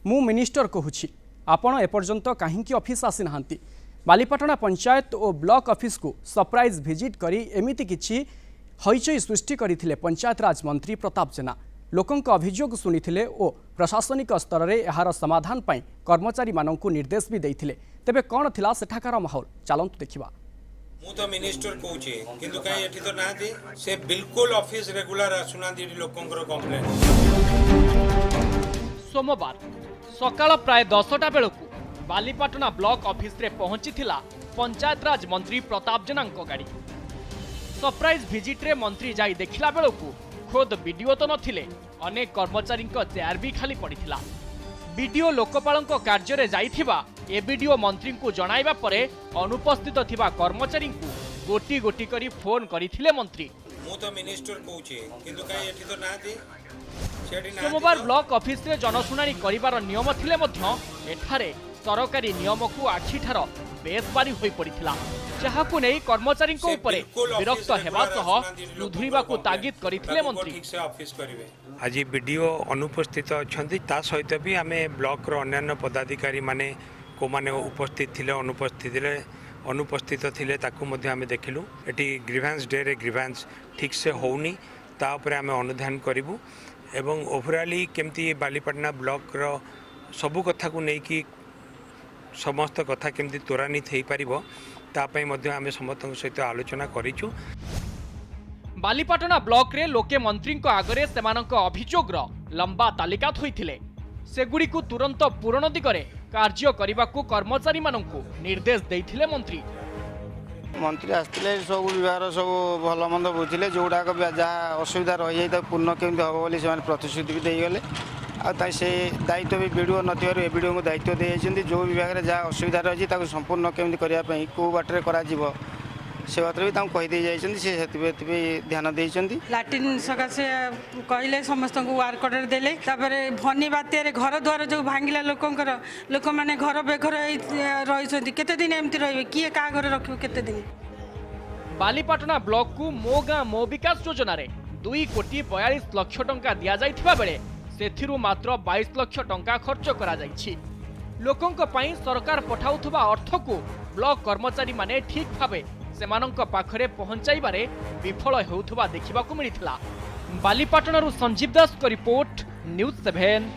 मु मिनिस्टर कहूछि आपण एपर्यंत कहीं ऑफिस आसी नाहांती। बालीपाटना पंचायत और ब्लॉक ऑफिस को सरप्राइज विजिट करी एमिति किछि हईचई सृष्टि करथिले पंचायत राज मंत्री प्रताप जेना। लोकंक अभियोग सुनिथिले और प्रशासनिक स्तर में यार समाधान पाई कर्मचारी माननकु निर्देश भी देइथिले। तेबे कोन थिला सेठाकार माहौल चलंतु देखिबा। मु तो मिनिस्टर कहूचे किंतु कहीं एठी तो ना दे से बिल्कुल ऑफिस रेगुलर आसुना दी लोकंकर कंप्लेंट। सोमवार सकाळ प्राय 10टा बेलकु बालीपाटना ब्लॉक ऑफिस रे पहुंची थिला पंचायत राज मंत्री प्रताप जेनांको गाड़ी। सरप्राइज विजिट रे मंत्री जाई देखिला बेलकु खोद वीडियो तो नथिले, अनेक कर्मचारी चेयर भी खाली पड़िथिला। वीडियो लोकपालक कार्य रे जाइथिबा ए वीडियो मंत्री को जणाइबा परे अनुपस्थित थिबा कर्मचारी को गोटी गोटी करी फोन करिथिले मंत्री। मु तो मिनिस्टर कहूचे किंतु कहीं एठी तो ना दे। सोमवार ब्लॉक ऑफिस रे जनशुणाणी करिवार नियम थिले मध्य एठारे सरकारी नियम को आखिठार बेस बारी होई पड़िथिला, जहाकु नै कर्मचारी को ऊपरे विरक्त हेबा सह सुधुरिबा को तागिद करिथिले मंत्री। आज वीडियो अनुपस्थित अछंती ता सहित भी आमे ब्लॉक रो अन्य पदाधिकारी माने को माने उपस्थित थिले अनुपस्थित थिले ताकू मध्ये आमे देखिलु। एटी ग्रीवेंस डे रे ग्रीवेंस ठीक से होउनी ता ऊपर आमे अनुध्यान करिवु एवं ओवरऑली केमती बालीपाटना ब्लॉक रो सबु कथा को नै कि समस्त कथा केमती त्वरान्वित हो पारिबो ता पई मध्ये आमे समस्त सहित आलोचना करिछु। बालीपाटना ब्लॉक रे लोके मंत्री को आगरे सेमानक अभियोग रो लंबा तालिका थोइथिले। सेगुडी को तुरंत पूरण दिगरे कार्य करबाकू कर्मचारी माननकू निर्देश देइथिले मंत्री। मंत्री आसते सब विभाग सब भल मंद बुझे जोड़ा जहाँ असुविधा रही जाए पूर्ण केमी हम बोली से प्रतिश्रुति भी देगले से दायित्व भी वीडियो नथिबारु ए वीडियो को दायित्व देइछन्ती जो विभाग में जहाँ असुविधा रही संपूर्ण केमी करने कौ बाटर कर से बात भी कही दे जाइछन्ती से ध्यान देइछन्ती। लाट्रिन सकाशे कहले समस्त को वार्क ऑर्डर देले तापरे फनी बात्यारे घर द्वार जो भांगिला लोकंकर लोक माने घर बेघर रहिछन्ती केते दिन एमती रहिबे किए का घर रखिबो केते दिन। बालीपाटना ब्लॉक को मो गाँ मो विकास योजना रे 2,42 लाख टंका दिया जाइथिबा बेले सेथिरु मात्र 22 लाख टंका खर्च करा जाइछि। लोकंक पई सरकार पठाउथबा अर्थ को ब्लॉक कर्मचारी माने ठीक भाबे सेमानंक पाखरे पहुंचाइबारे विफल हेउथबा देखिबाकू मिलिथिला। बालीपाटनारू संजीव दास को रिपोर्ट न्यूज 7।